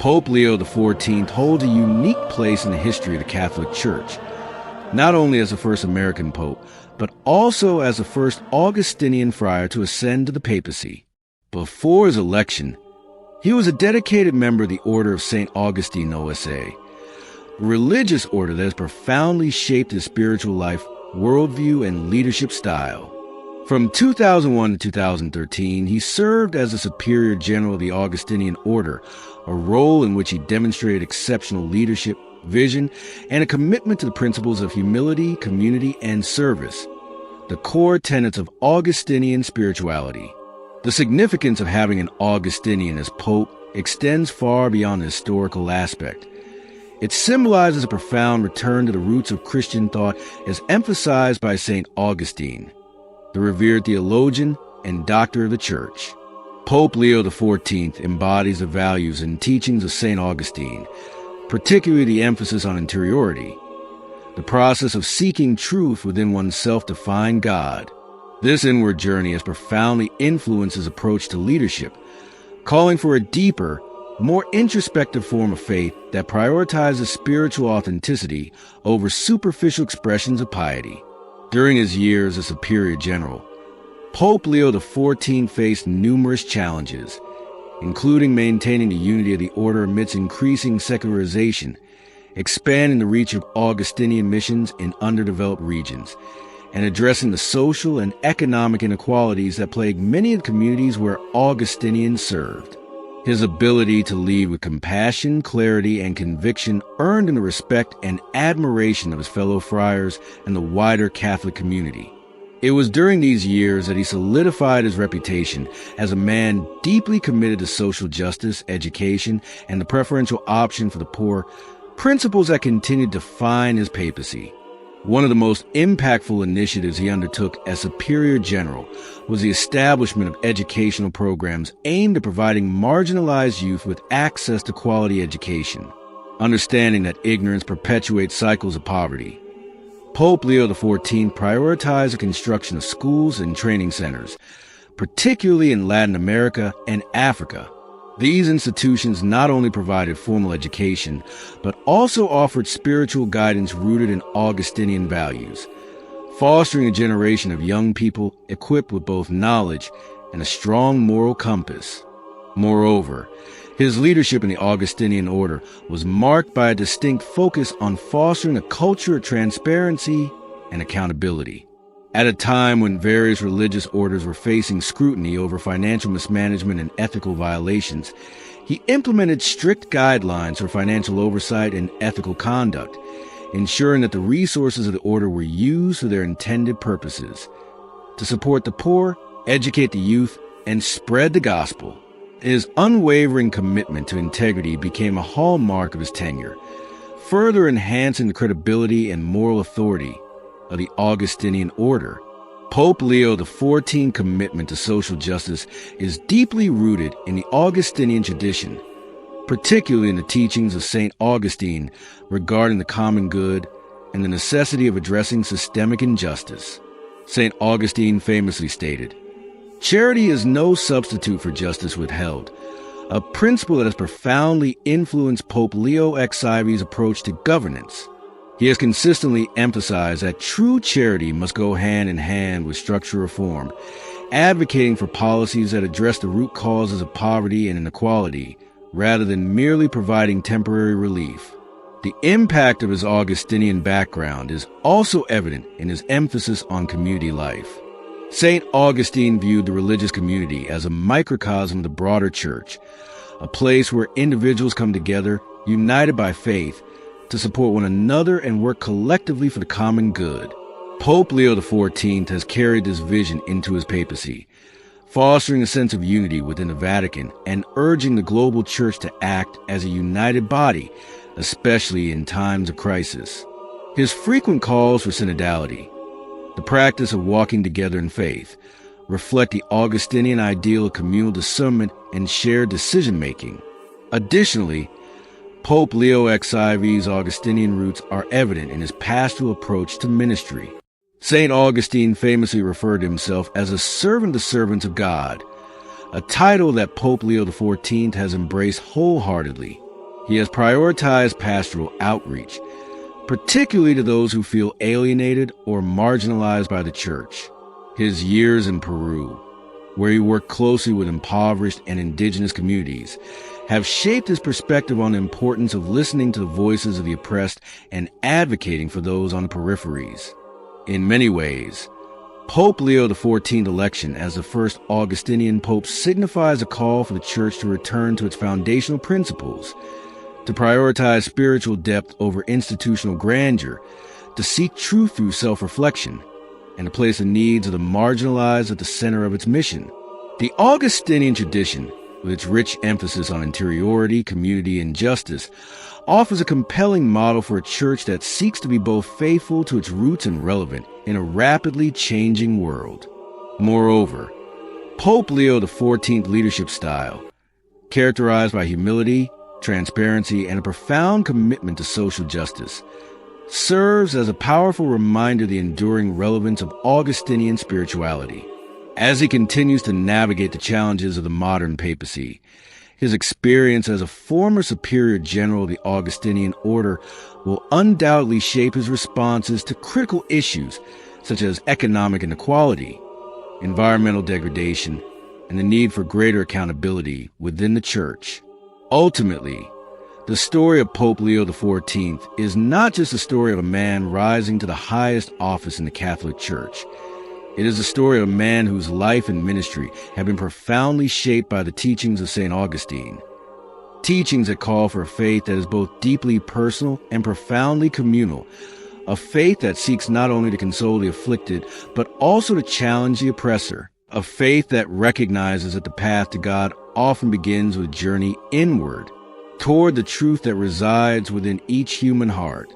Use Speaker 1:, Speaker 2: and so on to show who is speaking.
Speaker 1: Pope Leo XIV holds a unique place in the history of the Catholic Church, not only as the first American pope, but also as the first Augustinian friar to ascend to the papacy. Before his election, he was a dedicated member of the Order of St. Augustine OSA, a religious order that has profoundly shaped his spiritual life, worldview, and leadership style. From 2001 to 2013, he served as the Superior General of the Augustinian Order, a role in which he demonstrated exceptional leadership, vision, and a commitment to the principles of humility, community, and service, the core tenets of Augustinian spirituality. The significance of having an Augustinian as pope extends far beyond the historical aspect. It symbolizes a profound return to the roots of Christian thought as emphasized by St. Augustine, the revered theologian and doctor of the Church. Pope Leo XIV embodies the values and teachings of St. Augustine, particularly the emphasis on interiority, the process of seeking truth within oneself to find God. This inward journey has profoundly influenced his approach to leadership, calling for a deeper, more introspective form of faith that prioritizes spiritual authenticity over superficial expressions of piety. During his years as Superior General, Pope Leo XIV faced numerous challenges, including maintaining the unity of the order amidst increasing secularization, expanding the reach of Augustinian missions in underdeveloped regions, and addressing the social and economic inequalities that plague many of the communities where Augustinians served. His ability to lead with compassion, clarity, and conviction earned him the respect and admiration of his fellow friars and the wider Catholic community. It was during these years that he solidified his reputation as a man deeply committed to social justice, education, and the preferential option for the poor, principles that continued to define his papacy. One of the most impactful initiatives he undertook as Superior General was the establishment of educational programs aimed at providing marginalized youth with access to quality education, understanding that ignorance perpetuates cycles of poverty. Pope Leo XIV prioritized the construction of schools and training centers, particularly in Latin America and Africa. These institutions not only provided formal education, but also offered spiritual guidance rooted in Augustinian values, fostering a generation of young people equipped with both knowledge and a strong moral compass. Moreover, his leadership in the Augustinian Order was marked by a distinct focus on fostering a culture of transparency and accountability. At a time when various religious orders were facing scrutiny over financial mismanagement and ethical violations, he implemented strict guidelines for financial oversight and ethical conduct, ensuring that the resources of the order were used for their intended purposes, to support the poor, educate the youth, and spread the gospel. His unwavering commitment to integrity became a hallmark of his tenure, further enhancing the credibility and moral authority of the Augustinian Order. Pope Leo XIV's commitment to social justice is deeply rooted in the Augustinian tradition, particularly in the teachings of St. Augustine regarding the common good and the necessity of addressing systemic injustice. St. Augustine famously stated, "Charity is no substitute for justice withheld," a principle that has profoundly influenced Pope Leo XIV's approach to governance. He has consistently emphasized that true charity must go hand in hand with structural reform, advocating for policies that address the root causes of poverty and inequality, rather than merely providing temporary relief. The impact of his Augustinian background is also evident in his emphasis on community life. St. Augustine viewed the religious community as a microcosm of the broader church, a place where individuals come together, united by faith, to support one another and work collectively for the common good. Pope Leo XIV has carried this vision into his papacy, fostering a sense of unity within the Vatican and urging the global church to act as a united body, especially in times of crisis. His frequent calls for synodality, the practice of walking together in faith, reflect the Augustinian ideal of communal discernment and shared decision-making. Additionally, Pope Leo XIV's Augustinian roots are evident in his pastoral approach to ministry. St. Augustine famously referred to himself as a servant of the servants of God, a title that Pope Leo XIV has embraced wholeheartedly. He has prioritized pastoral outreach, particularly to those who feel alienated or marginalized by the church. His years in Peru, where he worked closely with impoverished and indigenous communities, have shaped his perspective on the importance of listening to the voices of the oppressed and advocating for those on the peripheries. In many ways, Pope Leo XIV election as the first Augustinian pope signifies a call for the church to return to its foundational principles, to prioritize spiritual depth over institutional grandeur, to seek truth through self-reflection, and to place the needs of the marginalized at the center of its mission. The Augustinian tradition, with its rich emphasis on interiority, community, and justice, offers a compelling model for a church that seeks to be both faithful to its roots and relevant in a rapidly changing world. Moreover, Pope Leo XIV leadership style, characterized by humility, transparency, and a profound commitment to social justice, serves as a powerful reminder of the enduring relevance of Augustinian spirituality. As he continues to navigate the challenges of the modern papacy, his experience as a former superior general of the Augustinian Order will undoubtedly shape his responses to critical issues such as economic inequality, environmental degradation, and the need for greater accountability within the Church. Ultimately, the story of Pope Leo XIV is not just a story of a man rising to the highest office in the Catholic Church. It is the story of a man whose life and ministry have been profoundly shaped by the teachings of St. Augustine. Teachings that call for a faith that is both deeply personal and profoundly communal, a faith that seeks not only to console the afflicted, but also to challenge the oppressor, a faith that recognizes that the path to God often begins with a journey inward, toward the truth that resides within each human heart.